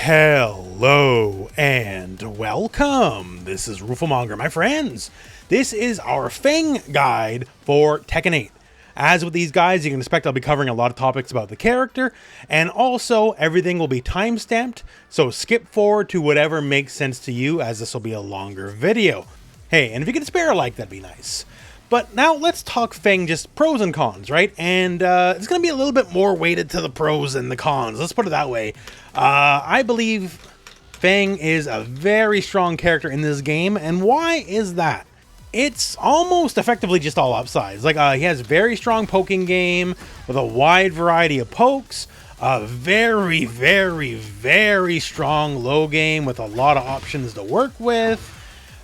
Hello and welcome. This is Rooflemonger, my friends. This is our Feng guide for Tekken 8. As with these guides, you can expect I'll be covering a lot of topics about the character, and also everything will be time-stamped, so skip forward to whatever makes sense to you, as this will be a longer video. Hey, and if you can spare a like, that'd be nice. But now let's talk Feng, just pros and cons, right? And it's going to be a little bit more weighted to the pros than the cons. Let's put it that way. I believe Feng is a very strong character in this game, and why is that? It's almost effectively just all upsides. Like, he has very strong poking game with a wide variety of pokes, a very, very, very strong low game with a lot of options to work with.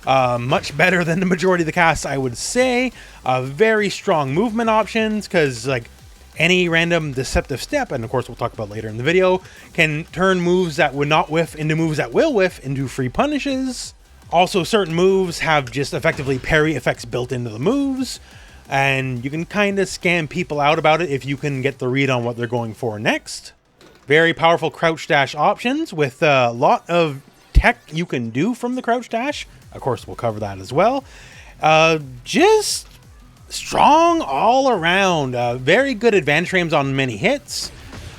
Much better than the majority of the cast, I would say. Very strong movement options, because like any random Deceptive Step, and of course we'll talk about later in the video, can turn moves that would not whiff into moves that will whiff into free punishes. Also, certain moves have just effectively parry effects built into the moves, and you can kind of scam people out about it if you can get the read on what they're going for next. Very powerful crouch dash options with a lot of tech you can do from the crouch dash. Of course, we'll cover that as well. Just strong all around. Very good advantage frames on many hits.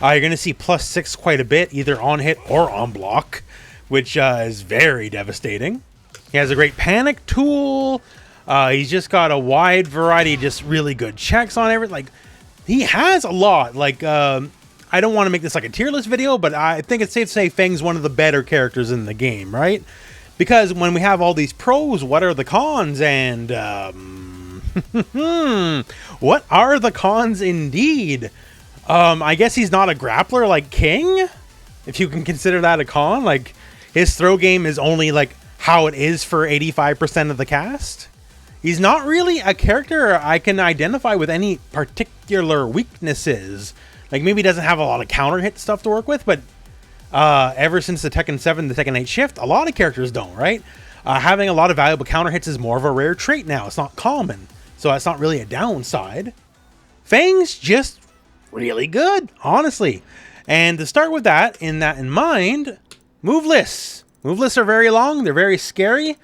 You're going to see +6 quite a bit, either on hit or on block, which is very devastating. He has a great panic tool. He's just got a wide variety, just really good checks on everything. Like, he has a lot. Like, I don't want to make this like a tier list video, but I think it's safe to say Feng's one of the better characters in the game, right? Because when we have all these pros, what are the cons? And what are the cons indeed? I guess he's not a grappler like King, if you can consider that a con. Like, his throw game is only like how it is for 85% of the cast. He's not really a character I can identify with any particular weaknesses. Like, maybe he doesn't have a lot of counter hit stuff to work with, but ever since the Tekken 7, the Tekken 8 shift, a lot of characters don't, right? Having a lot of valuable counter hits is more of a rare trait now. It's not common, so that's not really a downside. Feng's just really good, honestly. And to start with that in mind, move lists. Move lists are very long, they're very scary.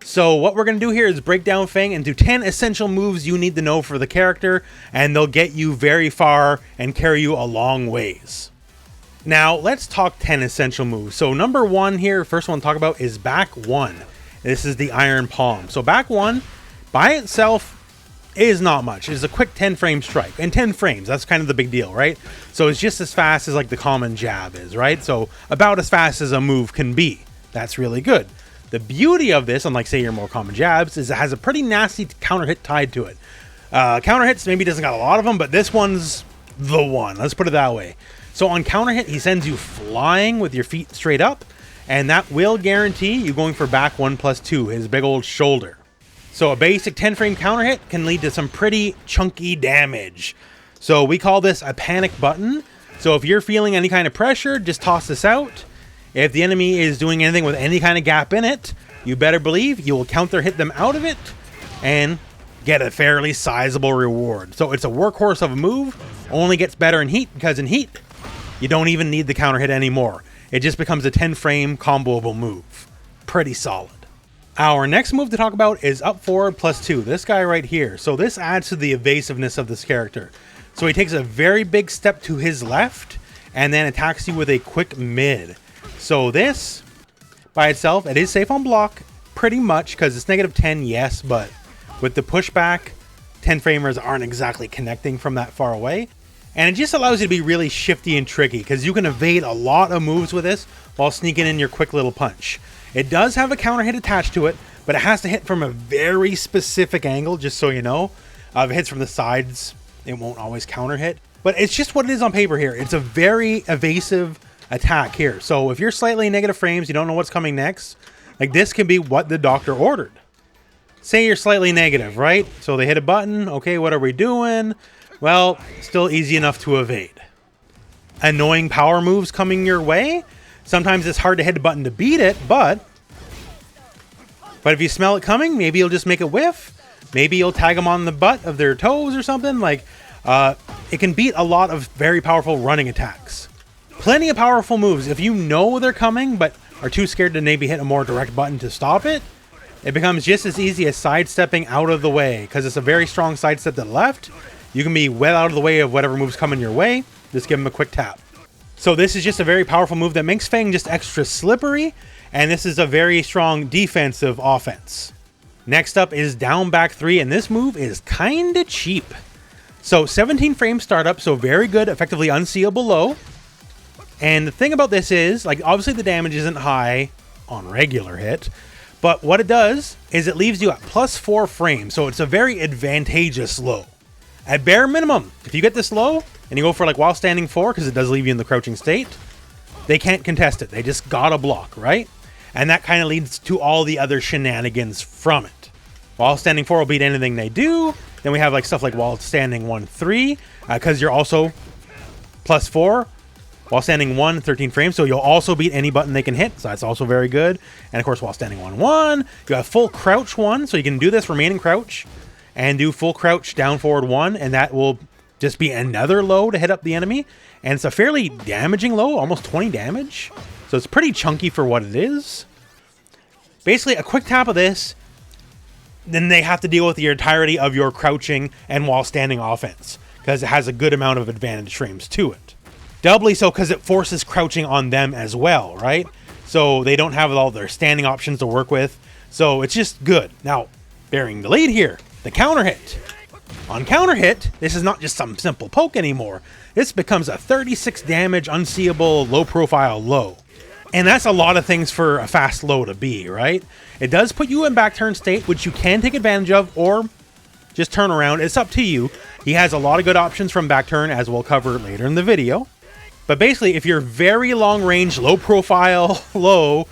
So what we're going to do here is break down Feng into 10 essential moves you need to know for the character, and they'll get you very far and carry you a long ways. Now, let's talk 10 essential moves. So number one here, first one to talk about is back one. This is the Iron Palm. So back one, by itself, is not much. It's a quick 10 frame strike. And 10 frames, that's kind of the big deal, right? So it's just as fast as like the common jab is, right? So about as fast as a move can be. That's really good. The beauty of this, unlike say your more common jabs, is it has a pretty nasty counter hit tied to it. Counter hits maybe doesn't got a lot of them, but this one's the one. Let's put it that way. So on counter hit, he sends you flying with your feet straight up, and that will guarantee you going for back 1+2, his big old shoulder. So a basic 10 frame counter hit can lead to some pretty chunky damage. So we call this a panic button. So if you're feeling any kind of pressure, just toss this out. If the enemy is doing anything with any kind of gap in it, you better believe you will counter hit them out of it and get a fairly sizable reward. So it's a workhorse of a move, only gets better in heat, because in heat, you don't even need the counter hit anymore. It just becomes a 10 frame comboable move. Pretty solid. Our next move to talk about is up forward +2. This guy right here. So this adds to the evasiveness of this character. So he takes a very big step to his left and then attacks you with a quick mid. So this, by itself, it is safe on block, pretty much, because it's -10, yes, but with the pushback, 10 framers aren't exactly connecting from that far away. And it just allows you to be really shifty and tricky, because you can evade a lot of moves with this while sneaking in your quick little punch. It does have a counter hit attached to it, but it has to hit from a very specific angle, just so you know. If it hits from the sides, it won't always counter hit. But it's just what it is on paper here. It's a very evasive attack here. So if you're slightly negative frames, you don't know what's coming next, like this can be what the doctor ordered. Say you're slightly negative, right? So they hit a button. Okay, what are we doing? Well, still easy enough to evade. Annoying power moves coming your way. Sometimes it's hard to hit a button to beat it, but if you smell it coming, maybe you'll just make a whiff. Maybe you'll tag them on the butt of their toes or something. Like, it can beat a lot of very powerful running attacks. Plenty of powerful moves. If you know they're coming, but are too scared to maybe hit a more direct button to stop it, it becomes just as easy as sidestepping out of the way, because it's a very strong sidestep to the left. You can be well out of the way of whatever move's coming your way. Just give him a quick tap. So this is just a very powerful move that makes Feng just extra slippery, and this is a very strong defensive offense. Next up is down back 3, and this move is kinda cheap. So 17 frame startup, so very good, effectively unseeable low. And the thing about this is, like, obviously the damage isn't high on regular hit, but what it does is it leaves you at +4 frames, so it's a very advantageous low. At bare minimum, if you get this low, and you go for like while standing 4, because it does leave you in the crouching state, they can't contest it. They just gotta block, right? And that kind of leads to all the other shenanigans from it. While standing 4 will beat anything they do. Then we have like stuff like while standing 1-3, because you're also +4. While standing 1, 13 frames, so you'll also beat any button they can hit, so that's also very good. And of course, while standing 1-1, you have full crouch 1, so you can do this remaining crouch and do full crouch down forward 1, and that will just be another low to hit up the enemy. And it's a fairly damaging low, almost 20 damage, so it's pretty chunky for what it is. Basically, a quick tap of this, then they have to deal with the entirety of your crouching and while standing offense, because it has a good amount of advantage frames to it. Doubly so because it forces crouching on them as well, right? So they don't have all their standing options to work with. So it's just good. Now, bearing the lead here, the counter hit. On counter hit, this is not just some simple poke anymore. This becomes a 36 damage, unseeable, low profile low. And that's a lot of things for a fast low to be, right? It does put you in back turn state, which you can take advantage of or just turn around. It's up to you. He has a lot of good options from back turn, as we'll cover later in the video. But basically, if you're very long range, low profile, low,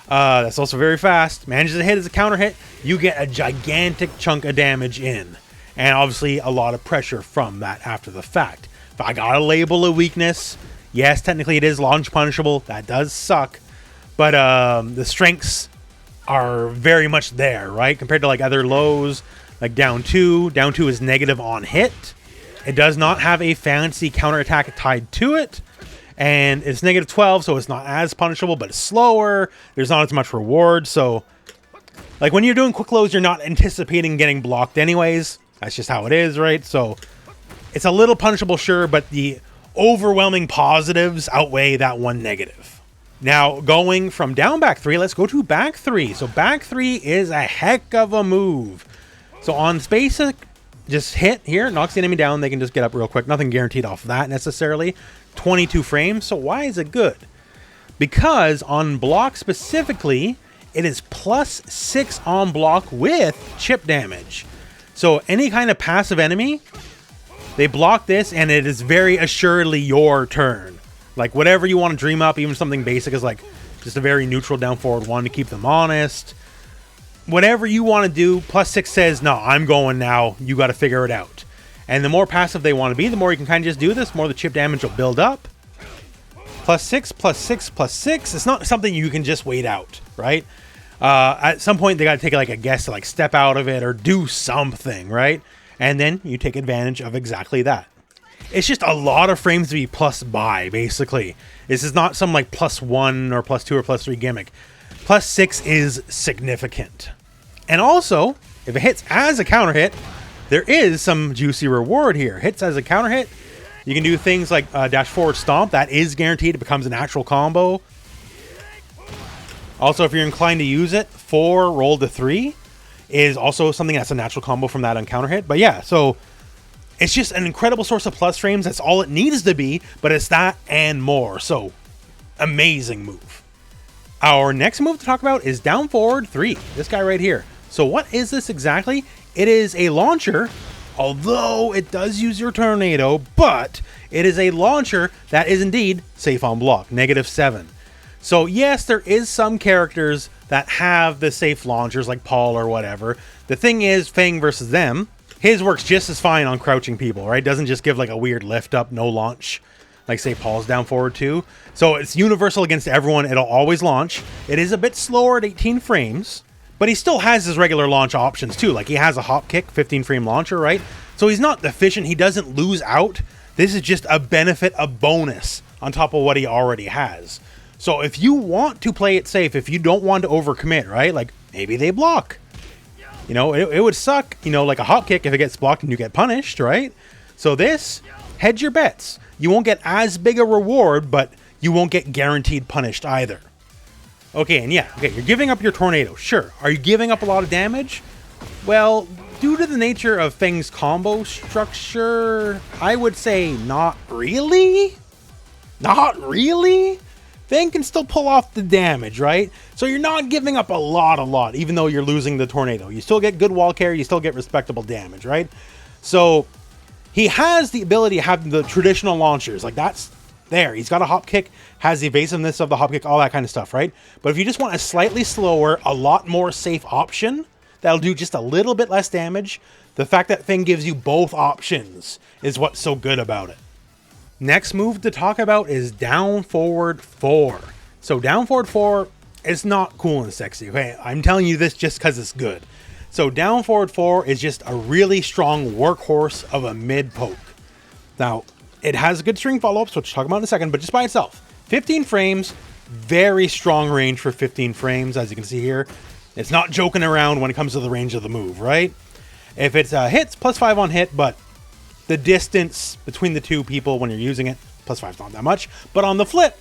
that's also very fast, manages to hit as a counter hit, you get a gigantic chunk of damage in. And obviously a lot of pressure from that after the fact. If I gotta label a weakness, yes, technically it is launch punishable. That does suck. But the strengths are very much there, right? Compared to like other lows, like down 2. Down 2 is negative on hit. It does not have a fancy counterattack tied to it. And it's negative 12, so it's not as punishable, but it's slower. There's not as much reward. So, like, when you're doing quick lows, you're not anticipating getting blocked anyways. That's just how it is, right? So, it's a little punishable, sure, but the overwhelming positives outweigh that one negative. Now, going from down back 3, let's go to back 3. So, back 3 is a heck of a move. So, on basic, just hit here, knocks the enemy down. They can just get up real quick. Nothing guaranteed off that necessarily. 22 frames. So why is it good? Because on block specifically, it is +6 on block with chip damage. So any kind of passive enemy, they block this and it is very assuredly your turn. Like whatever you want to dream up, even something basic is like just a very neutral down forward 1 to keep them honest. Whatever you want to do, +6 says, no, I'm going now. You got to figure it out. And the more passive they want to be, the more you can kind of just do this, the more the chip damage will build up. +6, +6, +6. It's not something you can just wait out, right? At some point, they got to take like a guess to like step out of it or do something, right? And then you take advantage of exactly that. It's just a lot of frames to be plus by, basically. This is not some like +1 or +2 or +3 gimmick. +6 is significant. And also, if it hits as a counter hit, there is some juicy reward here. Hits as a counter hit, you can do things like dash forward stomp. That is guaranteed. It becomes an actual combo. Also, if you're inclined to use it, 4 roll to 3 is also something that's a natural combo from that on counter hit. But yeah, so it's just an incredible source of plus frames. That's all it needs to be, but it's that and more. So amazing move. Our next move to talk about is down forward 3. This guy right here. So what is this exactly? It is a launcher, although it does use your tornado, but it is a launcher that is indeed safe on block, -7. So yes, there is some characters that have the safe launchers like Paul or whatever. The thing is, Feng versus them, his works just as fine on crouching people, right? Doesn't just give like a weird lift up, no launch, like say Paul's down forward too. So it's universal against everyone. It'll always launch. It is a bit slower at 18 frames, but he still has his regular launch options too. Like he has a hop kick, 15 frame launcher, right? So he's not deficient. He doesn't lose out. This is just a benefit, a bonus on top of what he already has. So if you want to play it safe, if you don't want to overcommit, right? Like maybe they block. You know, it would suck, you know, like a hop kick if it gets blocked and you get punished, right? So this, hedge your bets. You won't get as big a reward, but you won't get guaranteed punished either. Okay, and yeah, okay, you're giving up your tornado. Sure. Are you giving up a lot of damage? Well, due to the nature of Feng's combo structure, I would say not really. Not really? Feng can still pull off the damage, right? So you're not giving up a lot, even though you're losing the tornado. You still get good wall carry, you still get respectable damage, right? So he has the ability to have the traditional launchers. Like that's there. He's got a hop kick, has the evasiveness of the hop kick, all that kind of stuff, right? But if you just want a slightly slower, a lot more safe option, that'll do just a little bit less damage. The fact that Feng gives you both options is what's so good about it. Next move to talk about is down forward 4. So down forward 4 is not cool and sexy, okay? I'm telling you this just because it's good. So down forward 4 is just a really strong workhorse of a mid poke. Now, it has good string follow-ups, which we'll talk about in a second, but just by itself. 15 frames, very strong range for 15 frames, as you can see here. It's not joking around when it comes to the range of the move, right? If it's hits, +5 on hit, but the distance between the two people when you're using it, +5 is not that much. But on the flip,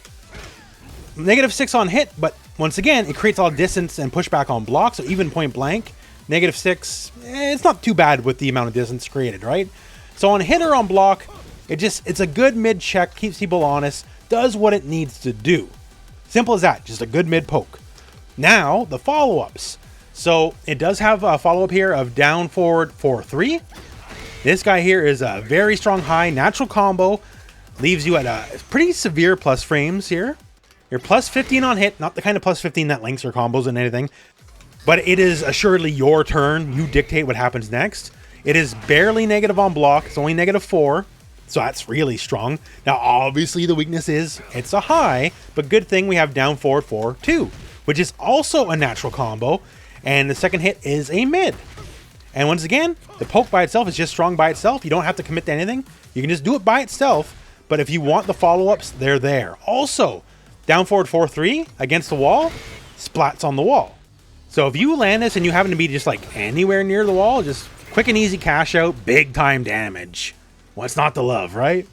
-6 on hit, but once again, it creates a lot of distance and pushback on block, so even point blank, -6, it's not too bad with the amount of distance created, right? So on hit or on block, it's a good mid check, keeps people honest, does what it needs to do. Simple as that, just a good mid poke. Now, the follow-ups. So it does have a follow-up here of down forward 4-3. This guy here is a very strong high natural combo, leaves you at a pretty severe plus frames here. You're +15 on hit, not the kind of +15 that links or combos and anything, but it is assuredly your turn. You dictate what happens next. It is barely negative on block. It's only -4, so that's really strong. Now, obviously, the weakness is it's a high, but good thing we have down forward 4-2, which is also a natural combo, and the second hit is a mid. And once again, the poke by itself is just strong by itself. You don't have to commit to anything. You can just do it by itself. But if you want the follow-ups, they're there. Also, down forward 4-3 against the wall, splats on the wall. So if you land this and you happen to be just like anywhere near the wall, just quick and easy cash out, big time damage. What's not to love, right?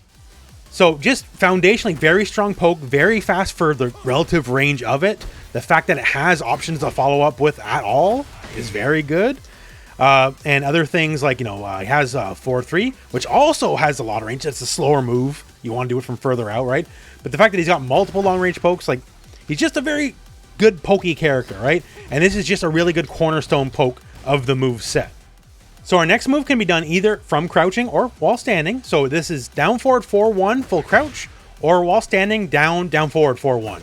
So just foundationally very strong poke, very fast for the relative range of it. The fact that it has options to follow up with at all is very good. And other things like, it has 4-3, which also has a lot of range. It's a slower move. You want to do it from further out, right? But the fact that he's got multiple long-range pokes, like, he's just a very good pokey character, right? And this is just a really good cornerstone poke of the move set. So our next move can be done either from crouching or while standing. So this is down forward 4-1, full crouch, or while standing, down forward 4-1.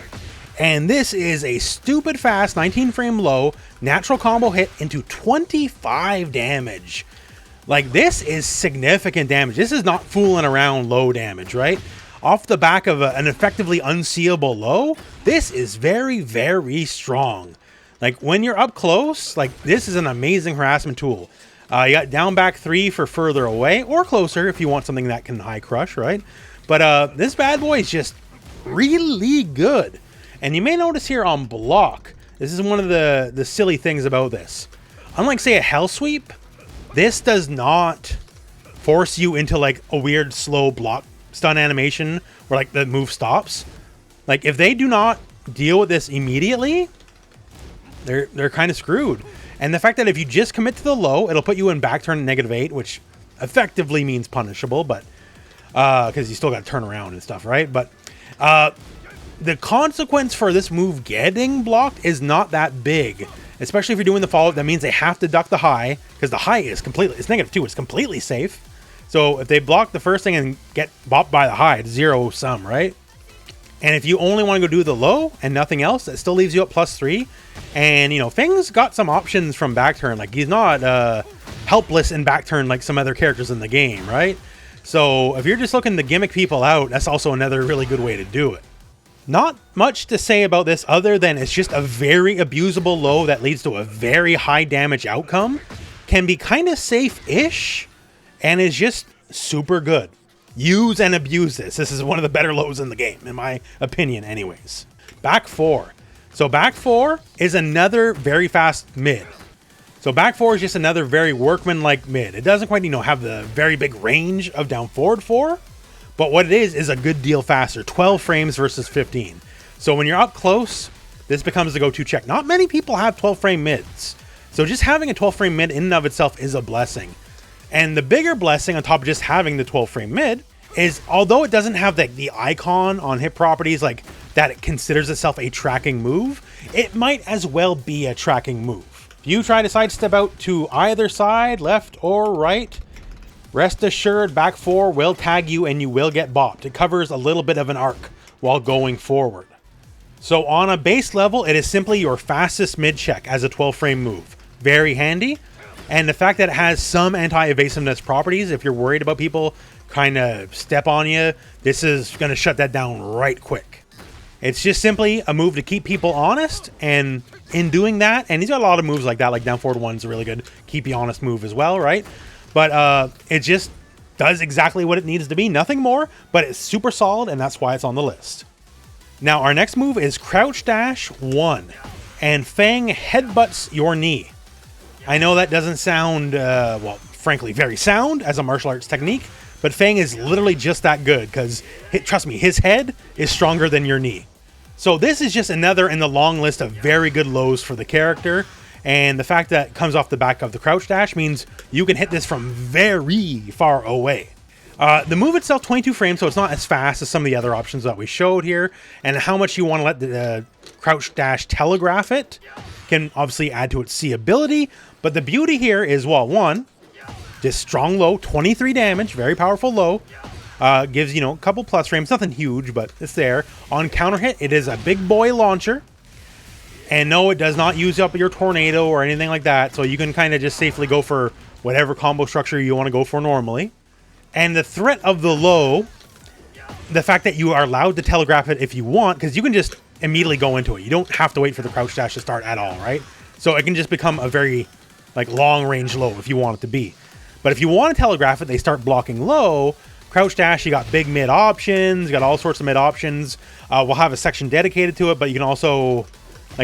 And this is a stupid fast 19 frame low natural combo hit into 25 damage. Like, this is significant damage. This is not fooling around low damage, right? Off the back of an effectively unseeable low, this is very, very strong. Like, when you're up close, like, this is an amazing harassment tool. You got down back 3 for further away or closer if you want something that can high crush, right? But this bad boy is just really good. And you may notice here on block, this is one of the silly things about this. Unlike, say, a Hell Sweep, this does not force you into, like, a weird slow block stun animation where, like, the move stops. Like, if they do not deal with this immediately, they're kind of screwed. And the fact that if you just commit to the low, it'll put you in back turn at -8, which effectively means punishable, but because you still got to turn around and stuff, right? But the consequence for this move getting blocked is not that big, especially if you're doing the follow-up. That means they have to duck the high, because the high is completely, it's -2, it's completely safe. So if they block the first thing and get bopped by the high, it's 0 sum, right? And if you only want to go do the low and nothing else, that still leaves you at +3. And, Feng's got some options from back turn. Like, he's not helpless in back turn like some other characters in the game, right? So if you're just looking to gimmick people out, that's also another really good way to do it. Not much to say about this other than it's just a very abusable low that leads to a very high damage outcome. Can be kind of safe-ish, and is just super good. use and abuse this. This is one of the better lows in the game, in my opinion anyways. Back 4. So back 4 is another very fast mid. So back 4 is just another very workman-like mid. It doesn't quite, have the very big range of down forward 4, but what it is a good deal faster. 12 frames versus 15. So when you're up close, this becomes the go-to check. Not many people have 12 frame mids. So just having a 12 frame mid in and of itself is a blessing. And the bigger blessing on top of just having the 12 frame mid is, although it doesn't have the icon on hit properties like that, it considers itself a tracking move, it might as well be a tracking move. If you try to sidestep out to either side, left or right, rest assured back 4 will tag you and you will get bopped. It covers a little bit of an arc while going forward. So on a base level, it is simply your fastest mid check as a 12 frame move. Very handy. And the fact that it has some anti-evasiveness properties, if you're worried about people kind of step on you, this is going to shut that down right quick. It's just simply a move to keep people honest, and in doing that, and he's got a lot of moves like that, like down forward 1's a really good keep you honest move as well, right? But it just does exactly what it needs to be, nothing more, but it's super solid, and that's why it's on the list. Now, our next move is Crouch Dash 1, and Feng headbutts your knee. I know that doesn't sound, well, frankly, very sound as a martial arts technique, but Feng is literally just that good, because, trust me, his head is stronger than your knee. So this is just another in the long list of very good lows for the character, and the fact that it comes off the back of the Crouch Dash means you can hit this from very far away. The move itself, 22 frames, so it's not as fast as some of the other options that we showed here, and how much you want to let the Crouch Dash telegraph it can obviously add to its seeability, but the beauty here is, well, one, just strong low, 23 damage, very powerful low. Gives, a couple plus frames, nothing huge, but it's there. On counter hit, it is a big boy launcher. And no, it does not use up your tornado or anything like that, so you can kind of just safely go for whatever combo structure you want to go for normally. And the threat of the low, the fact that you are allowed to telegraph it if you want, because you can just immediately go into it. You don't have to wait for the Crouch Dash to start at all, right? So it can just become a very long range low if you want it to be. But if you want to telegraph it, they start blocking low. Crouch Dash, you got big mid options, you got all sorts of mid options. We'll have a section dedicated to it, but you can also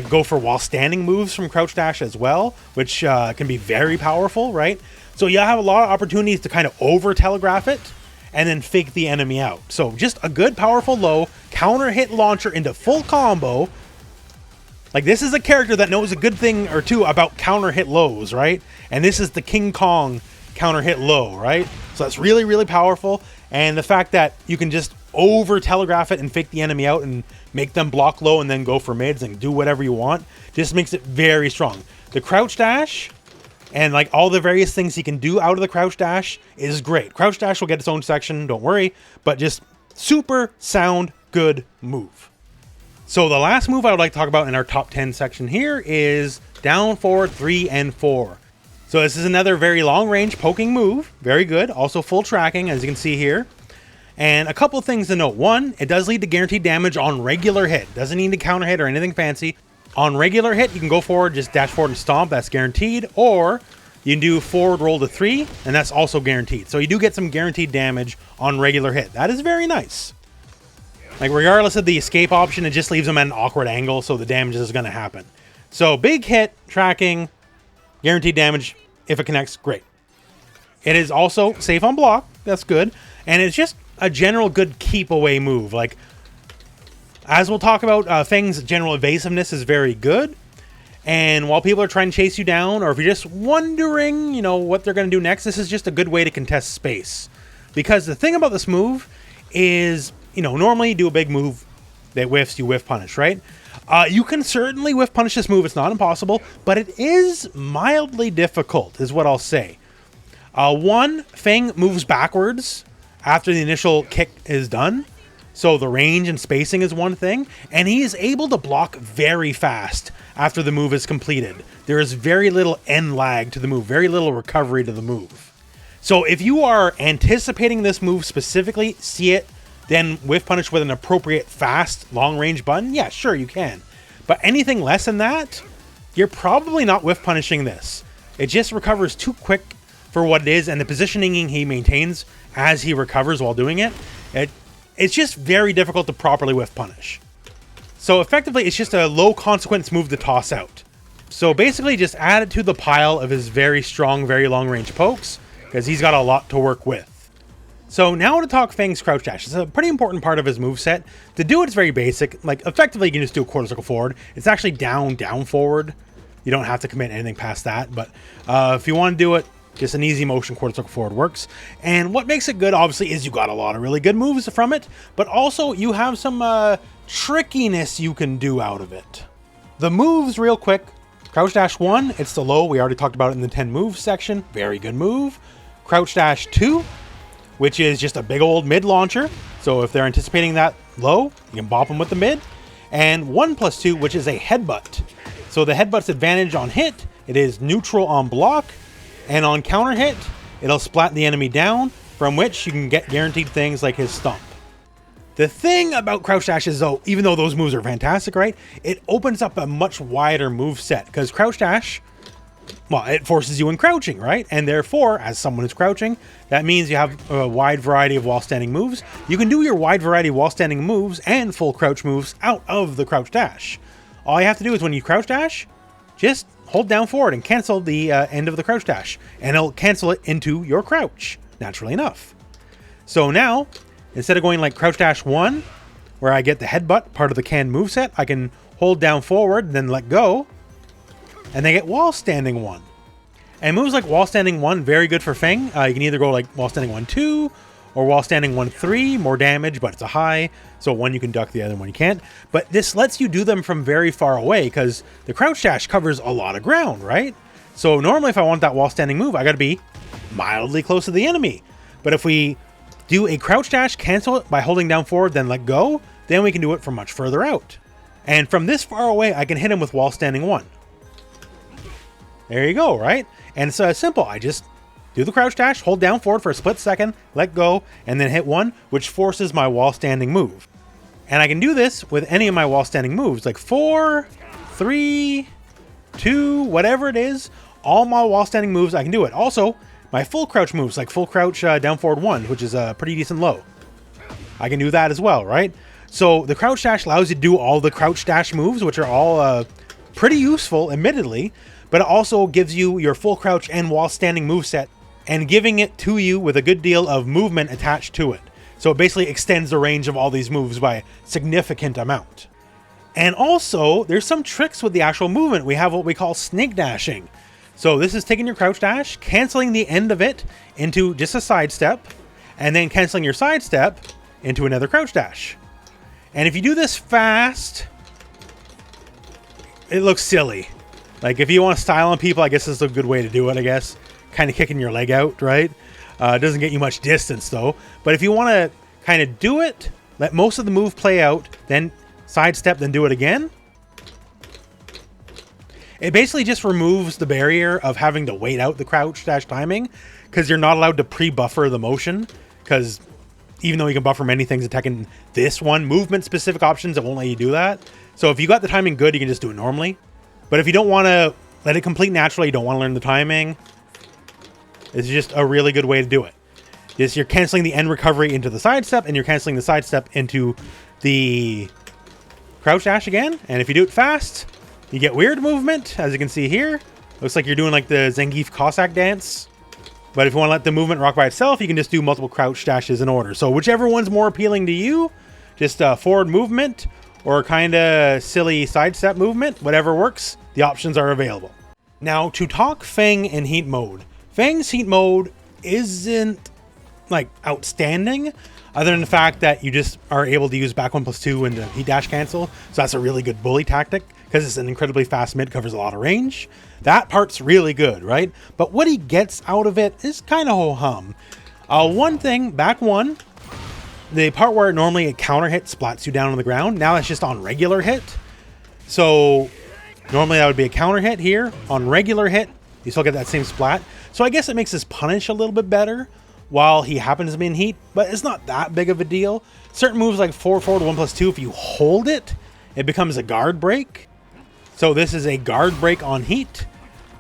go for while standing moves from Crouch Dash as well, which can be very powerful, right? So you have a lot of opportunities to kind of over telegraph it and then fake the enemy out. So just a good powerful low, counter hit launcher into full combo. This is a character that knows a good thing or two about counter hit lows, right? And this is the King Kong counter hit low, right? So that's really, really powerful. And the fact that you can just over telegraph it and fake the enemy out and make them block low and then go for mids and do whatever you want just makes it very strong. The Crouch Dash and all the various things he can do out of the Crouch Dash is great. Crouch Dash will get its own section, don't worry, but just super sound good move. So the last move I would like to talk about in our top 10 section here is down forward 3 and 4. So this is another very long range poking move. Very good. Also full tracking, as you can see here. And a couple things to note. One, it does lead to guaranteed damage on regular hit. Doesn't need to counter hit or anything fancy. On regular hit, you can go forward, just dash forward and stomp. That's guaranteed. Or you can do forward roll to 3, and that's also guaranteed. So you do get some guaranteed damage on regular hit. That is very nice. Regardless of the escape option, it just leaves them at an awkward angle, so the damage is going to happen. So big hit, tracking, guaranteed damage. If it connects, great. It is also safe on block. That's good. And it's just a general good keep away move. As we'll talk about, Feng's general evasiveness is very good. And while people are trying to chase you down, or if you're just wondering, what they're going to do next, this is just a good way to contest space. Because the thing about this move is, normally you do a big move that whiffs, you whiff punish, right? You can certainly whiff punish this move. It's not impossible, but it is mildly difficult, is what I'll say. One, Feng moves backwards after the initial kick is done. So the range and spacing is one thing, and he is able to block very fast after the move is completed. There is very little end lag to the move, very little recovery to the move. So if you are anticipating this move specifically, see it, then whiff punish with an appropriate fast long range button, yeah, sure you can. But anything less than that, you're probably not whiff punishing this. It just recovers too quick for what it is, and the positioning he maintains as he recovers while doing it, it's just very difficult to properly whiff punish. So effectively, it's just a low consequence move to toss out. So basically just add it to the pile of his very strong, very long range pokes, because he's got a lot to work with. So now to talk Feng's crouch dash. It's a pretty important part of his moveset. To do it, it's very basic. Like, effectively, you can just do a quarter circle forward. It's actually down, down, forward. You don't have to commit anything past that. But if you want to do it, just an easy motion quarter circle forward works. And what makes it good, obviously, is you got a lot of really good moves from it. But also, you have some trickiness you can do out of it. The moves, real quick. Crouch dash 1, it's the low. We already talked about it in the 10 moves section. Very good move. Crouch dash 2, which is just a big old mid launcher. So if they're anticipating that low, you can bop them with the mid. And 1+2, which is a headbutt. So the headbutt's advantage on hit, it is neutral on block, and on counter hit, it'll splat the enemy down, from which you can get guaranteed things like his stomp. The thing about crouch dash is, though, even though those moves are fantastic, right, it opens up a much wider move set, because crouch dash, well, it forces you in crouching, right? And therefore, as someone who's crouching, that means you have a wide variety of while standing moves. You can do your wide variety of while standing moves and full crouch moves out of the crouch dash. All you have to do is when you crouch dash, just hold down forward and cancel the end of the crouch dash, and it'll cancel it into your crouch, naturally enough. So now, instead of going like crouch dash 1, where I get the headbutt, part of the canned moveset, I can hold down forward, then let go, and they get wall standing 1. And moves like wall standing 1, very good for Feng. You can either go like wall standing 1-2 or wall standing 1-3, more damage, but it's a high. So one you can duck, the other one you can't. But this lets you do them from very far away, because the crouch dash covers a lot of ground, right? So normally if I want that wall standing move, I got to be mildly close to the enemy. But if we do a crouch dash, cancel it by holding down forward, then let go, then we can do it from much further out. And from this far away, I can hit him with wall standing 1. There you go, right? And it's simple. I just do the crouch dash, hold down forward for a split second, let go, and then hit 1, which forces my wall standing move. And I can do this with any of my wall standing moves, like 4, 3, 2, whatever it is. All my wall standing moves, I can do it. Also, my full crouch moves, like full crouch down forward 1, which is a pretty decent low. I can do that as well, right? So the crouch dash allows you to do all the crouch dash moves, which are all pretty useful, admittedly, but it also gives you your full crouch and wall standing moveset, and giving it to you with a good deal of movement attached to it. So it basically extends the range of all these moves by a significant amount. And also, there's some tricks with the actual movement. We have what we call snake dashing. So this is taking your crouch dash, canceling the end of it into just a sidestep, and then canceling your sidestep into another crouch dash. And if you do this fast, it looks silly. Like, if you want to style on people, I guess this is a good way to do it, I guess. Kind of kicking your leg out, right? It doesn't get you much distance, though. But if you want to kind of do it, let most of the move play out, then sidestep, then do it again. It basically just removes the barrier of having to wait out the crouch dash timing, because you're not allowed to pre-buffer the motion, because even though you can buffer many things in Tekken, this one, movement-specific options, it won't let you do that. So if you got the timing good, you can just do it normally. But if you don't want to let it complete naturally, you don't want to learn the timing, it's just a really good way to do it. Just you're canceling the end recovery into the sidestep, and you're canceling the sidestep into the crouch dash again. And if you do it fast, you get weird movement, as you can see here. Looks like you're doing like the Zangief Cossack dance. But if you want to let the movement rock by itself, you can just do multiple crouch dashes in order. So whichever one's more appealing to you, just forward movement or kind of silly sidestep movement, whatever works, the options are available. Now, to talk Feng in heat mode. Feng's heat mode isn't like outstanding, other than the fact that you just are able to use back 1+2 and heat dash cancel. So that's a really good bully tactic, because it's an incredibly fast mid, covers a lot of range. That part's really good, right? But what he gets out of it is kind of ho-hum. One thing, back 1, the part where normally a counter hit splats you down on the ground, now it's just on regular hit. So normally that would be a counter hit here. On regular hit, you still get that same splat. So I guess it makes his punish a little bit better while he happens to be in heat, but it's not that big of a deal. Certain moves like 4 forward 1+2, if you hold it, it becomes a guard break. So this is a guard break on heat.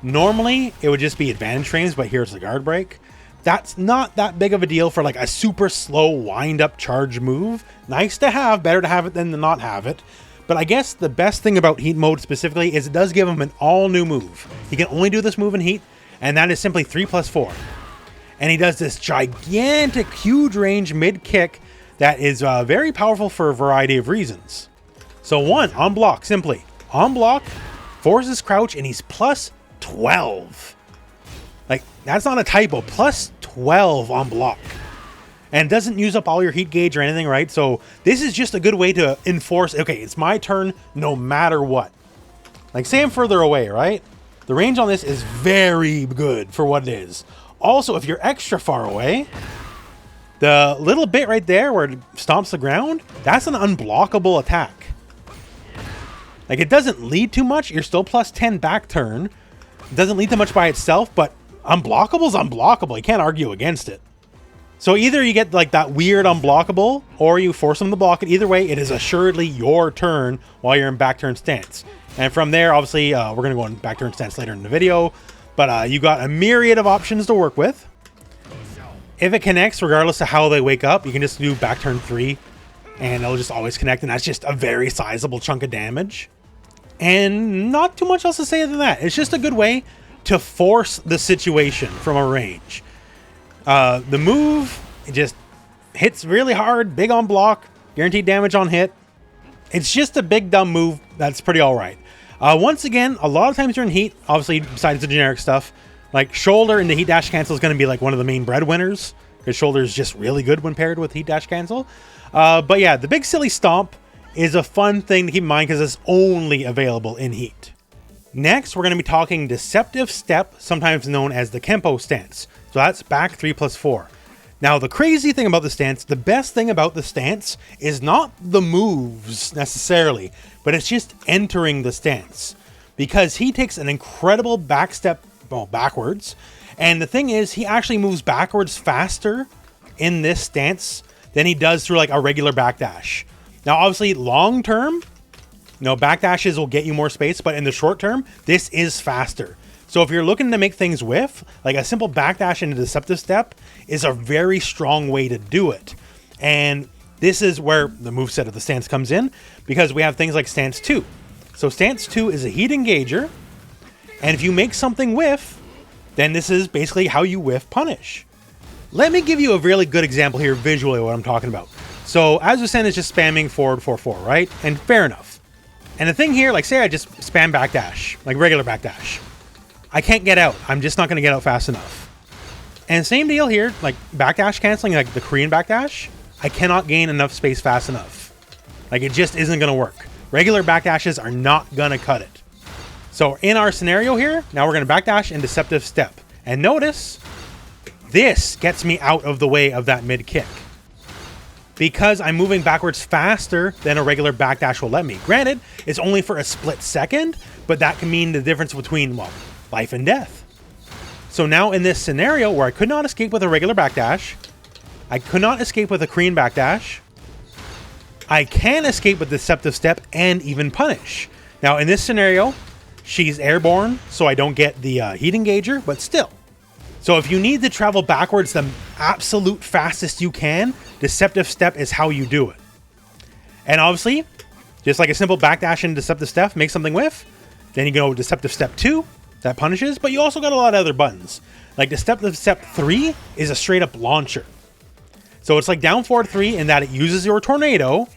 Normally, it would just be advantage frames, but here's the guard break. That's not that big of a deal for like a super slow wind-up charge move. Nice to have, better to have it than to not have it. But I guess the best thing about Heat mode specifically is it does give him an all-new move. He can only do this move in Heat, and that is simply 3+4. And he does this gigantic, huge range mid-kick that is very powerful for a variety of reasons. So one, on block, simply. On block, forces crouch, and he's plus 12. Like, that's not a typo. Plus 12 on block. And doesn't use up all your heat gauge or anything, right? So this is just a good way to enforce, okay, it's my turn no matter what. Like, say I'm further away, right? The range on this is very good for what it is. Also, if you're extra far away, the little bit right there where it stomps the ground, that's an unblockable attack. Like, it doesn't lead too much. You're still plus 10 back turn. It doesn't lead to much by itself, but unblockable is unblockable. You can't argue against it. So either you get like that weird unblockable, or you force them to block it. Either way, it is assuredly your turn while you're in back turn stance. And from there, obviously, we're going to go in back turn stance later in the video. But you got a myriad of options to work with. If it connects, regardless of how they wake up, you can just do back turn 3. And it'll just always connect. And that's just a very sizable chunk of damage. And not too much else to say than that. It's just a good way to force the situation from a range. The move, it just hits really hard, big on block, guaranteed damage on hit. It's just a big dumb move that's pretty alright. Once again, a lot of times you're in heat, obviously besides the generic stuff, like shoulder and the heat dash cancel is going to be like one of the main breadwinners, because shoulder is just really good when paired with heat dash cancel. But yeah, the big silly stomp is a fun thing to keep in mind because it's only available in heat. Next, we're going to be talking Deceptive Step, sometimes known as the Kempo stance. So that's back 3+4. Now, the crazy thing about the stance, the best thing about the stance is not the moves necessarily, but it's just entering the stance. Because he takes an incredible back step, well, backwards. And the thing is, he actually moves backwards faster in this stance than he does through like a regular backdash. Now, obviously, long term, backdashes will get you more space, but in the short term, this is faster. So if you're looking to make things whiff, like a simple backdash into Deceptive Step is a very strong way to do it. And this is where the moveset of the stance comes in, because we have things like Stance 2. So Stance 2 is a heat engager, and if you make something whiff, then this is basically how you whiff punish. Let me give you a really good example here visually of what I'm talking about. So as we said, it's just spamming forward 4-4, right? And fair enough. And the thing here, like say I just spam backdash, like regular backdash. I can't get out. I'm just not going to get out fast enough. And same deal here, like backdash canceling, like the Korean backdash. I cannot gain enough space fast enough. Like it just isn't going to work. Regular backdashes are not going to cut it. So in our scenario here, now we're going to backdash and Deceptive Step. And notice, this gets me out of the way of that mid kick. Because I'm moving backwards faster than a regular backdash will let me. Granted, it's only for a split second, but that can mean the difference between, well, life and death. So now in this scenario where I could not escape with a regular backdash, I could not escape with a Korean backdash, I can escape with Deceptive Step and even punish. Now in this scenario, she's airborne, so I don't get the heat engager, but still. So if you need to travel backwards the absolute fastest you can, Deceptive Step is how you do it. And obviously, just like a simple backdash and Deceptive Step, make something whiff, then you go Deceptive Step 2, that punishes, but you also got a lot of other buttons. Like Deceptive Step 3 is a straight up launcher. So it's like down forward 3 in that it uses your tornado,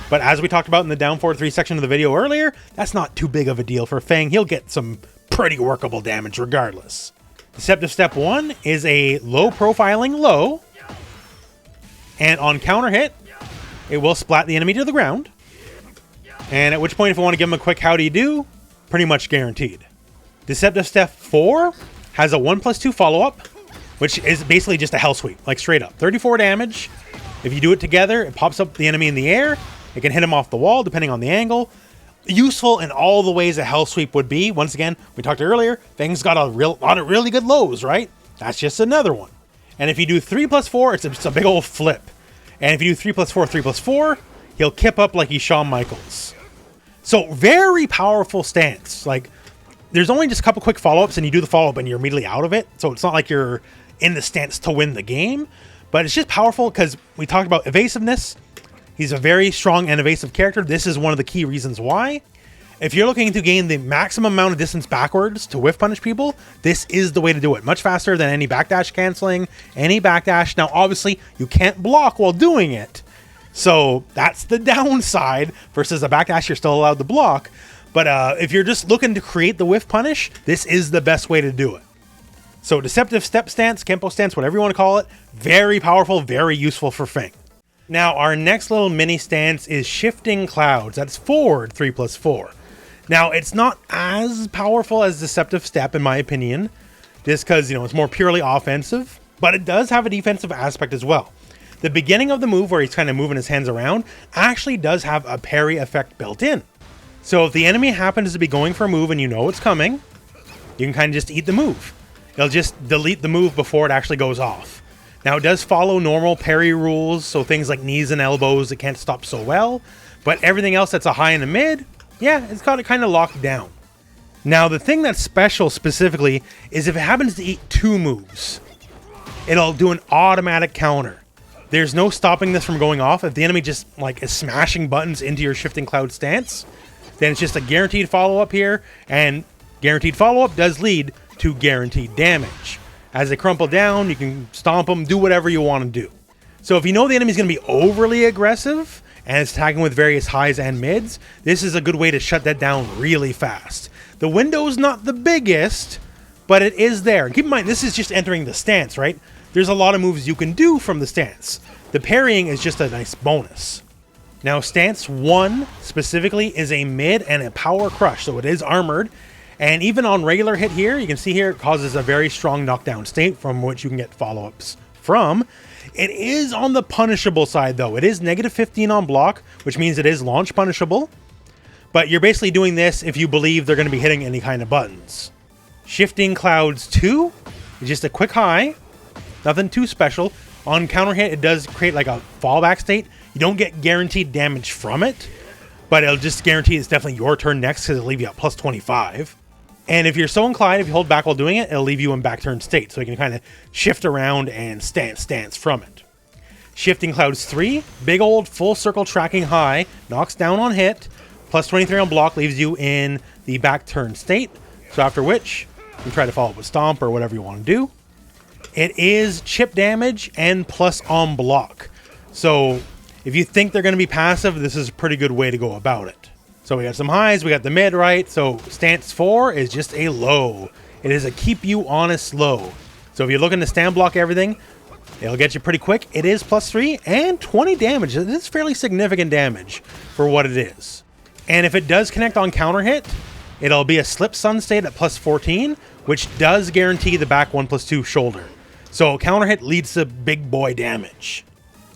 but as we talked about in the down forward 3 section of the video earlier, that's not too big of a deal for Feng. He'll get some pretty workable damage regardless. Deceptive Step 1 is a low profiling low, and on counter hit, it will splat the enemy to the ground. And at which point, if I want to give him a quick how do you do, pretty much guaranteed. Deceptive Step 4 has a 1+2 follow-up, which is basically just a hell sweep, like straight up. 34 damage. If you do it together, it pops up the enemy in the air. It can hit him off the wall, depending on the angle. Useful in all the ways a hell sweep would be. Once again, we talked earlier, Feng's got a lot of really good lows, right? That's just another one. And if you do 3+4, it's a big old flip. And if you do 3+4, 3+4, he'll kip up like he's Shawn Michaels. So very powerful stance. Like there's only just a couple quick follow-ups, and you do the follow-up and you're immediately out of it. So it's not like you're in the stance to win the game, but it's just powerful because we talked about evasiveness. He's a very strong and evasive character. This is one of the key reasons why. If you're looking to gain the maximum amount of distance backwards to whiff punish people, this is the way to do it. Much faster than any backdash canceling, any backdash. Now, obviously, you can't block while doing it. So that's the downside versus a backdash you're still allowed to block. But if you're just looking to create the whiff punish, this is the best way to do it. So Deceptive Step stance, Kempo stance, whatever you want to call it, very powerful, very useful for Feng. Now, our next little mini stance is Shifting Clouds. That's forward 3+4. Now, it's not as powerful as Deceptive Step, in my opinion, just because, it's more purely offensive, but it does have a defensive aspect as well. The beginning of the move, where he's kind of moving his hands around, actually does have a parry effect built in. So if the enemy happens to be going for a move and you know it's coming, you can kind of just eat the move. It'll just delete the move before it actually goes off. Now, it does follow normal parry rules, so things like knees and elbows, it can't stop so well, but everything else that's a high and a mid, yeah, it's got it kind of locked down. Now, the thing that's special specifically is if it happens to eat 2 moves, it'll do an automatic counter. There's no stopping this from going off. If the enemy just is smashing buttons into your Shifting Cloud stance, then it's just a guaranteed follow-up here, and guaranteed follow-up does lead to guaranteed damage. As they crumple down, you can stomp them, do whatever you want to do. So if you know the enemy's going to be overly aggressive, and it's attacking with various highs and mids, this is a good way to shut that down really fast. The window's not the biggest, but it is there. And keep in mind, this is just entering the stance, right? There's a lot of moves you can do from the stance. The parrying is just a nice bonus. Now, stance 1 specifically is a mid and a power crush, so it is armored. And even on regular hit here, you can see here, it causes a very strong knockdown state from which you can get follow-ups from. It is on the punishable side, though. It is -15 on block, which means it is launch punishable. But you're basically doing this if you believe they're going to be hitting any kind of buttons. Shifting Clouds 2 is just a quick high. Nothing too special. On counter hit, it does create a fallback state. You don't get guaranteed damage from it, but it'll just guarantee it's definitely your turn next because it'll leave you at +25. And if you're so inclined, if you hold back while doing it, it'll leave you in back turn state, so you can kind of shift around and stance from it. Shifting Clouds 3, big old full circle tracking high, knocks down on hit, +23 on block, leaves you in the back turn state. So after which, you can try to follow up with Stomp or whatever you want to do. It is chip damage and plus on block. So if you think they're going to be passive, this is a pretty good way to go about it. So we got some highs, we got the mid, right? So stance 4 is just a low. It is a keep you honest low. So if you're looking to stand block everything, it'll get you pretty quick. It is +3 and 20 damage. It is fairly significant damage for what it is. And if it does connect on counter hit, it'll be a slip sun state at +14, which does guarantee the back 1+2 shoulder. So counter hit leads to big boy damage.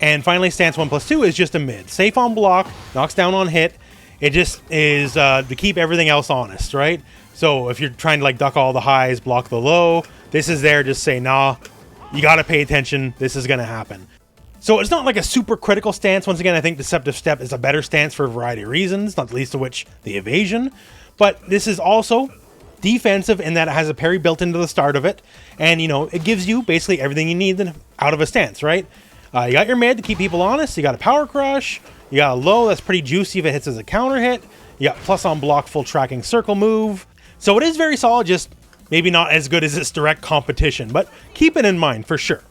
And finally, stance 1+2 is just a mid. Safe on block, knocks down on hit. It just is to keep everything else honest, right? So if you're trying to duck all the highs, block the low, this is there. Just say, nah, you got to pay attention. This is going to happen. So it's not a super critical stance. Once again, I think Deceptive Step is a better stance for a variety of reasons, not the least of which the evasion. But this is also defensive in that it has a parry built into the start of it. And, it gives you basically everything you need out of a stance, right? You got your mid to keep people honest. You got a power crush. You got a low that's pretty juicy if it hits as a counter hit. You got plus on block full tracking circle move. So it is very solid, just maybe not as good as its direct competition, but keep it in mind for sure.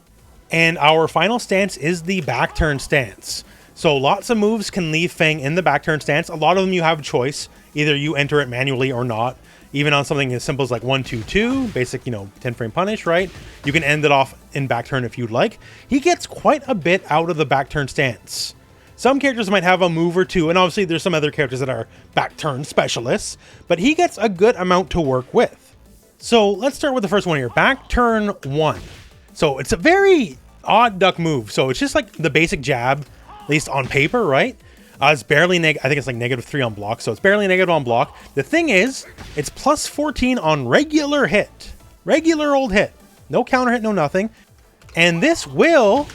And our final stance is the back turn stance. So lots of moves can leave Feng in the back turn stance. A lot of them you have a choice. Either you enter it manually or not. Even on something as simple as 1-2-2, basic, 10 frame punish, right? You can end it off in back turn if you'd like. He gets quite a bit out of the back turn stance. Some characters might have a move or two, and obviously there's some other characters that are back turn specialists, but he gets a good amount to work with. So let's start with the first one here, back turn 1. So it's a very odd duck move. So it's just the basic jab, at least on paper, right? It's barely I think it's -3 on block, so it's barely negative on block. The thing is, it's +14 on regular hit. Regular old hit. No counter hit, no nothing. And this will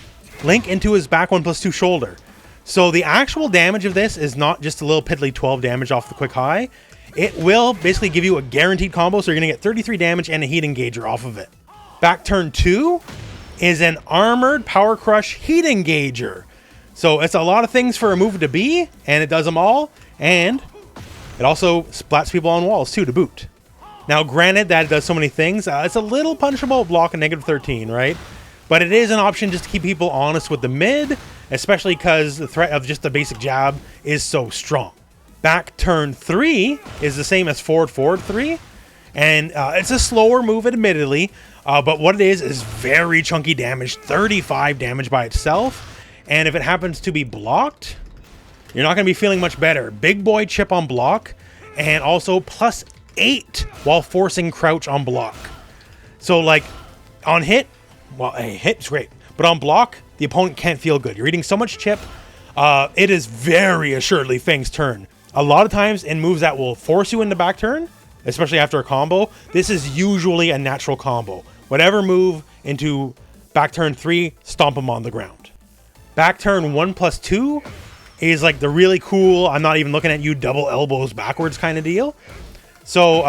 link into his back 1+2 shoulder. So the actual damage of this is not just a little piddly 12 damage off the quick high. it will basically give you a guaranteed combo, so you're going to get 33 damage and a heat engager off of it. Back turn 2 is an armored power crush heat engager. So it's a lot of things for a move to be, and it does them all, and it also splats people on walls too to boot. Now granted that it does so many things, it's a little punishable block a -13, right? But it is an option just to keep people honest with the mid, especially because the threat of just the basic jab is so strong. Back turn 3 is the same as forward 3, and it's a slower move admittedly, but what it is very chunky damage, 35 damage by itself, and if it happens to be blocked, you're not going to be feeling much better. Big boy chip on block, and also +8 while forcing crouch on block. So like on hit, well, a hit's great, but on block, the opponent can't feel good. You're eating so much chip. It is very assuredly Feng's turn. A lot of times in moves that will force you into back turn, especially after a combo, this is usually a natural combo. Whatever move into back turn 3, stomp him on the ground. Back turn 1+2 is like the really cool, I'm not even looking at you, double elbows backwards kind of deal. So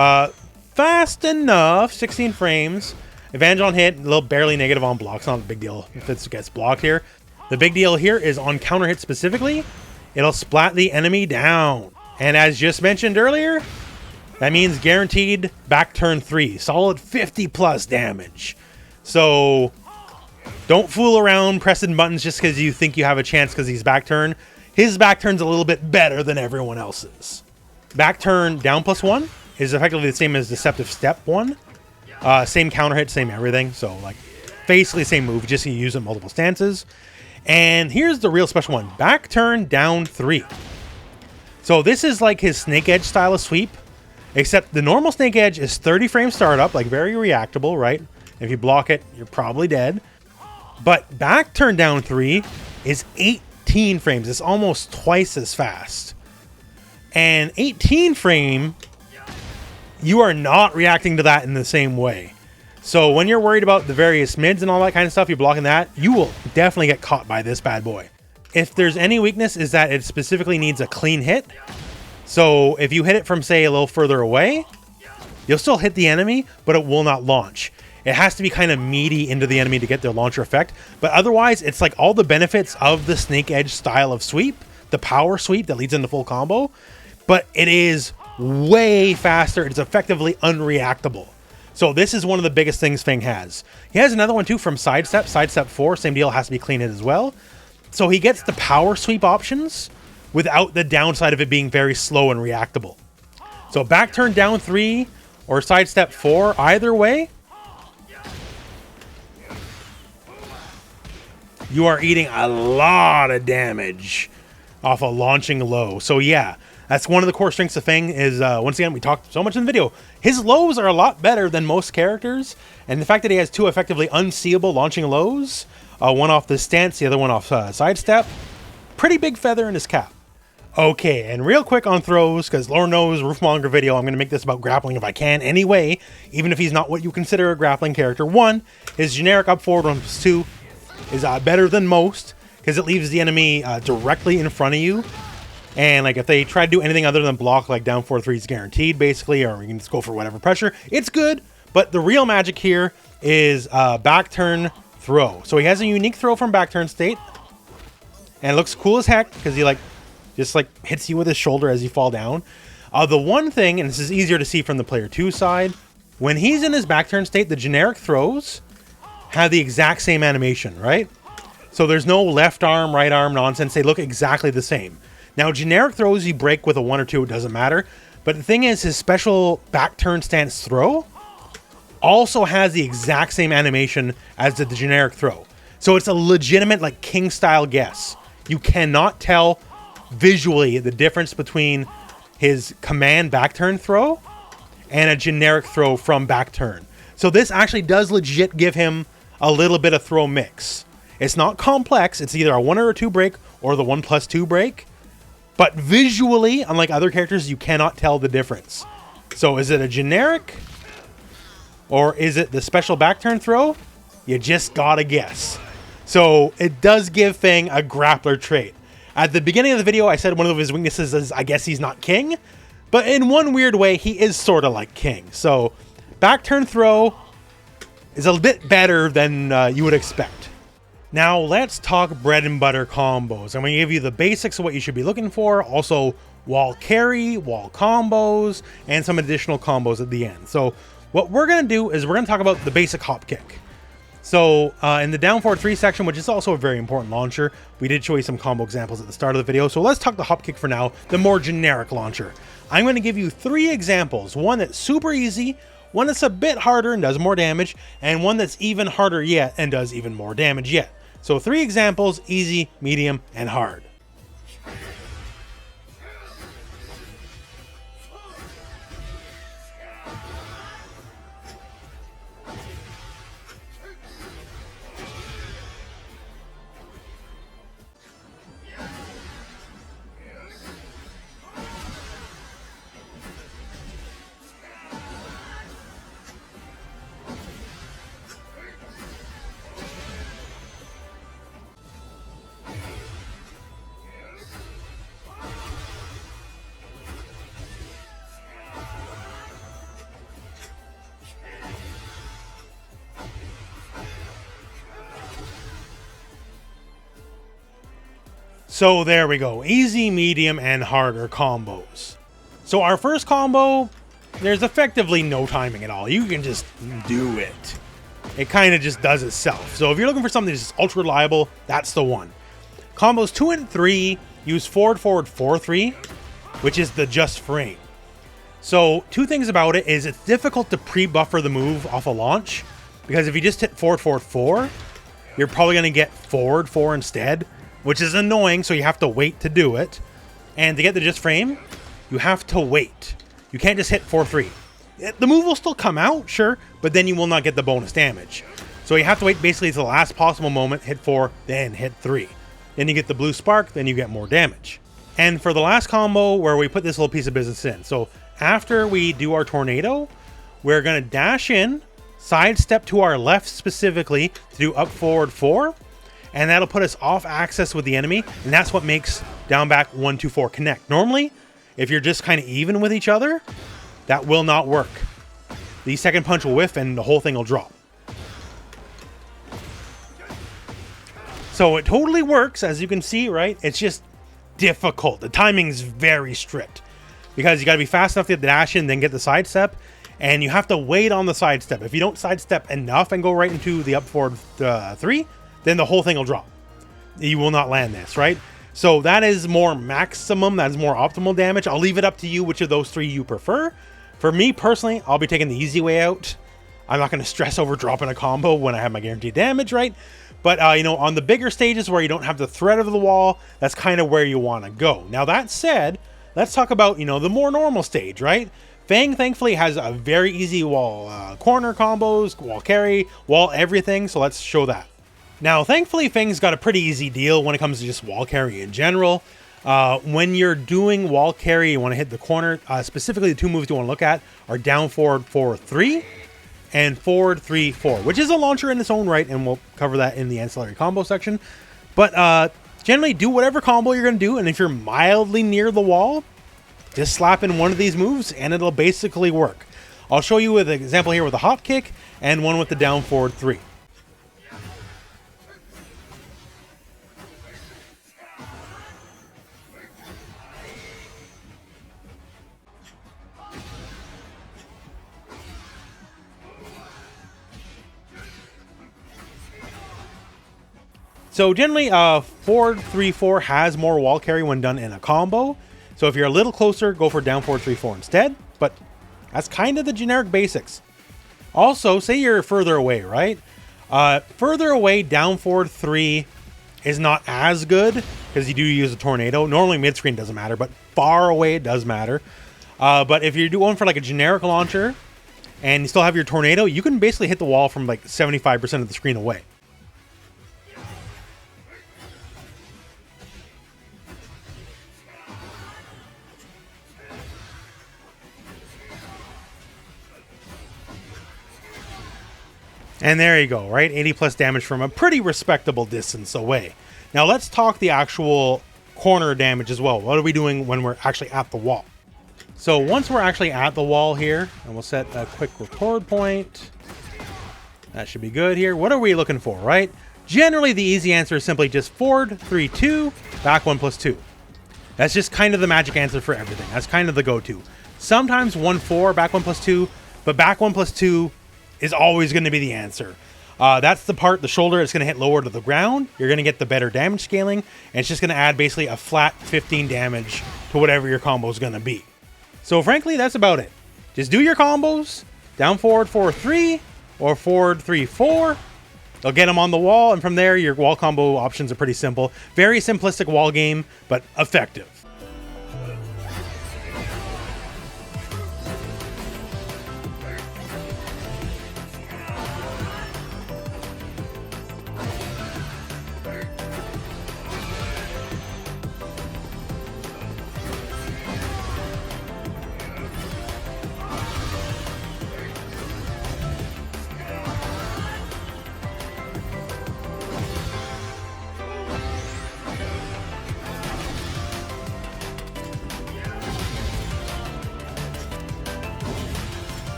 fast enough, 16 frames. Advantage on hit, a little barely negative on blocks. Not a big deal if it gets blocked here. The big deal here is on counter hit specifically, it'll splat the enemy down. And as just mentioned earlier, that means guaranteed back turn 3. Solid 50+ damage. So don't fool around pressing buttons just because you think you have a chance because he's back turn. His back turn's a little bit better than everyone else's. Back turn down +1 is effectively the same as Deceptive Step 1. Same counter hit, same everything. So like basically same move, just you use it in multiple stances. And here's the real special one. Back turn down 3. So this is like his snake edge style of sweep, except the normal snake edge is 30 frame startup, like very reactable, right? If you block it, you're probably dead. But back turn down 3 is 18 frames. It's almost twice as fast. And 18 frame, you are not reacting to that in the same way. So when you're worried about the various mids and all that kind of stuff, you're blocking that, you will definitely get caught by this bad boy. If there's any weakness, is that it specifically needs a clean hit. So if you hit it from, say, a little further away, you'll still hit the enemy, but it will not launch. It has to be kind of meaty into the enemy to get the launcher effect. But otherwise, it's like all the benefits of the snake edge style of sweep, the power sweep that leads into full combo, but it is way faster. It's effectively unreactable. So this is one of the biggest things Feng has. He has another one too from Sidestep. Sidestep 4, same deal, has to be clean hit as well. So he gets the power sweep options without the downside of it being very slow and reactable. So back turn down 3 or Sidestep 4, either way, you are eating a lot of damage off a launching low. So yeah, that's one of the core strengths of Feng is, once again, we talked so much in the video, his lows are a lot better than most characters. And the fact that he has 2 effectively unseeable launching lows, one off the stance, the other one off Sidestep, pretty big feather in his cap. Okay, and real quick on throws, because Lord knows, rooflemonger video, I'm going to make this about grappling if I can anyway, even if he's not what you consider a grappling character. 1, his generic up forward 1+2 is better than most, because it leaves the enemy directly in front of you. And like if they try to do anything other than block, like down 4-3 is guaranteed basically, or you can just go for whatever pressure. It's good, but the real magic here is back turn throw. So he has a unique throw from back turn state, and it looks cool as heck because he just hits you with his shoulder as you fall down. The one thing, and this is easier to see from the player 2 side, when he's in his back turn state, the generic throws have the exact same animation, right? So there's no left arm, right arm nonsense. They look exactly the same. Now, generic throws you break with a 1 or 2, it doesn't matter. But the thing is, his special back turn stance throw also has the exact same animation as the generic throw. So it's a legitimate, like, king-style guess. You cannot tell visually the difference between his command back turn throw and a generic throw from back turn. So this actually does legit give him a little bit of throw mix. It's not complex. It's either a 1 or a 2 break or the 1+2 break. But visually, unlike other characters, you cannot tell the difference. So is it a generic? Or is it the special back turn throw? You just gotta guess. So it does give Feng a grappler trait. At the beginning of the video, I said one of his weaknesses is, I guess he's not king. But in one weird way, he is sort of like King. So back turn throw is a bit better than you would expect. Now let's talk bread and butter combos. I'm going to give you the basics of what you should be looking for. Also wall carry, wall combos, and some additional combos at the end. So what we're going to do is we're going to talk about the basic hop kick. So in the down forward 3 section, which is also a very important launcher, we did show you some combo examples at the start of the video. So let's talk the hop kick for now, the more generic launcher. I'm going to give you 3 examples. One that's super easy, one that's a bit harder and does more damage, and one that's even harder yet and does even more damage yet. So 3 examples, easy, medium, and hard. So there we go, easy, medium, and harder combos. So our first combo, there's effectively no timing at all. You can just do it. It kind of just does itself. So if you're looking for something that's ultra reliable, that's the one. Combos 2 and 3 use forward, forward, 4-3, which is the just frame. So 2 things about it is it's difficult to pre-buffer the move off a launch, because if you just hit forward, forward, 4, you're probably going to get forward 4 instead, which is annoying, so you have to wait to do it. And to get the just frame, you have to wait. You can't just hit 4-3. The move will still come out, sure, but then you will not get the bonus damage. So you have to wait basically to the last possible moment, hit 4, then hit 3. Then you get the blue spark, then you get more damage. And for the last combo, where we put this little piece of business in. So after we do our tornado, we're going to dash in, sidestep to our left specifically to do up forward 4. And that'll put us off axis with the enemy, and that's what makes down back 1, 2, 4 connect. Normally, if you're just kind of even with each other, that will not work. The second punch will whiff and the whole thing will drop. So it totally works, as you can see, right? It's just difficult. The timing's very strict because you got to be fast enough to get the dash in, then get the sidestep, and you have to wait on the sidestep. If you don't sidestep enough and go right into the up forward 3, then the whole thing will drop. You will not land this, right? So that is more maximum, that is more optimal damage. I'll leave it up to you which of those 3 you prefer. For me personally, I'll be taking the easy way out. I'm not going to stress over dropping a combo when I have my guaranteed damage, right? But, you know, on the bigger stages where you don't have the threat of the wall, that's kind of where you want to go. Now, that said, let's talk about, you know, the more normal stage, right? Feng, thankfully, has a very easy wall corner combos, wall carry, wall everything, so let's show that. Now, thankfully, Feng's got a pretty easy deal when it comes to just wall carry in general. When you're doing wall carry, you want to hit the corner. Specifically, the 2 moves you want to look at are down forward 4-3 and forward 3-4, which is a launcher in its own right, and we'll cover that in the ancillary combo section. But generally, do whatever combo you're going to do, and if you're mildly near the wall, just slap in one of these moves, and it'll basically work. I'll show you with an example here with a hop kick, and one with the down forward 3. So generally, forward 3-4 has more wall carry when done in a combo. So if you're a little closer, go for down forward 3-4 instead. But that's kind of the generic basics. Also, say you're further away, right? Further away, down forward 3 is not as good because you do use a tornado. Normally mid-screen doesn't matter, but far away it does matter. But if you're doing for like a generic launcher and you still have your tornado, you can basically hit the wall from like 75% of the screen away. And there you go, right? 80 plus damage from a pretty respectable distance away. Now let's talk the actual corner damage as well. What are we doing when we're actually at the wall? So once we're actually at the wall here, and we'll set a quick record point. That should be good here. What are we looking for, right? Generally, the easy answer is simply just forward 3, 2, back 1 plus 2. That's just kind of the magic answer for everything. That's kind of the go-to. Sometimes 1, 4, back 1 plus 2, but back 1 plus 2 is always going to be the answer. That's the part, the shoulder, it's going to hit lower to the ground. You're going to get the better damage scaling, and it's just going to add basically a flat 15 damage to whatever your combo is going to be. So frankly, that's about it. Just do your combos, down forward 4, 3, or forward 3, 4. They'll get them on the wall, and from there, your wall combo options are pretty simple. Very simplistic wall game, but effective.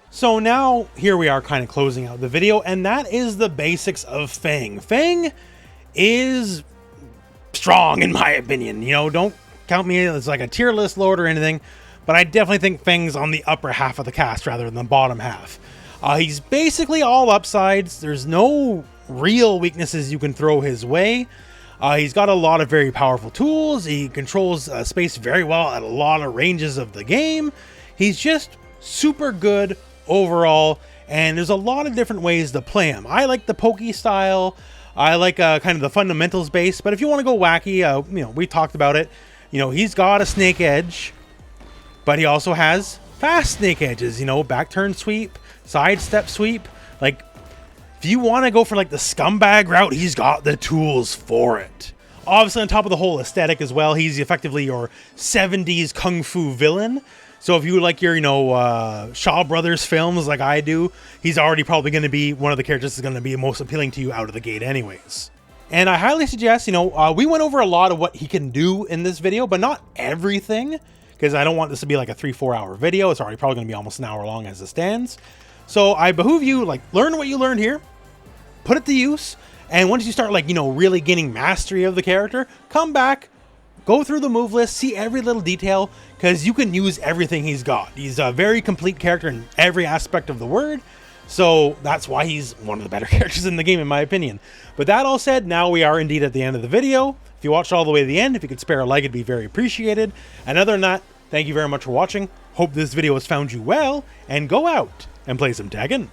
So now, here we are kind of closing out the video, and that is the basics of Feng. Feng is strong, in my opinion. You know, don't count me as like a tier list lord or anything, but I definitely think Feng's on the upper half of the cast rather than the bottom half. He's basically all upsides. There's no real weaknesses you can throw his way. He's got a lot of very powerful tools. He controls space very well at a lot of ranges of the game. He's just super good overall, and there's a lot of different ways to play him. I like the pokey style. I like kind of the fundamentals base, but if you want to go wacky, you know, we talked about it. You know, he's got a snake edge, but he also has fast snake edges, you know, back turn sweep, side step sweep. Like, if you want to go for like the scumbag route, he's got the tools for it. Obviously, on top of the whole aesthetic as well, he's effectively your 70s kung fu villain. So if you like your, you know, Shaw Brothers films like I do, he's already probably going to be one of the characters that's going to be most appealing to you out of the gate anyways. And I highly suggest, you know, we went over a lot of what he can do in this video, but not everything, because I don't want this to be like a 3-4 hour video. It's already probably going to be almost an hour long as it stands. So I behoove you, like, learn what you learned here, put it to use, and once you start, like, you know, really gaining mastery of the character, come back, go through the move list, see every little detail, because you can use everything he's got. He's a very complete character in every aspect of the word, so that's why he's one of the better characters in the game, in my opinion. But that all said, now we are indeed at the end of the video. If you watched all the way to the end, if you could spare a like, it'd be very appreciated. And other than that, thank you very much for watching. Hope this video has found you well, and go out and play some Tekken.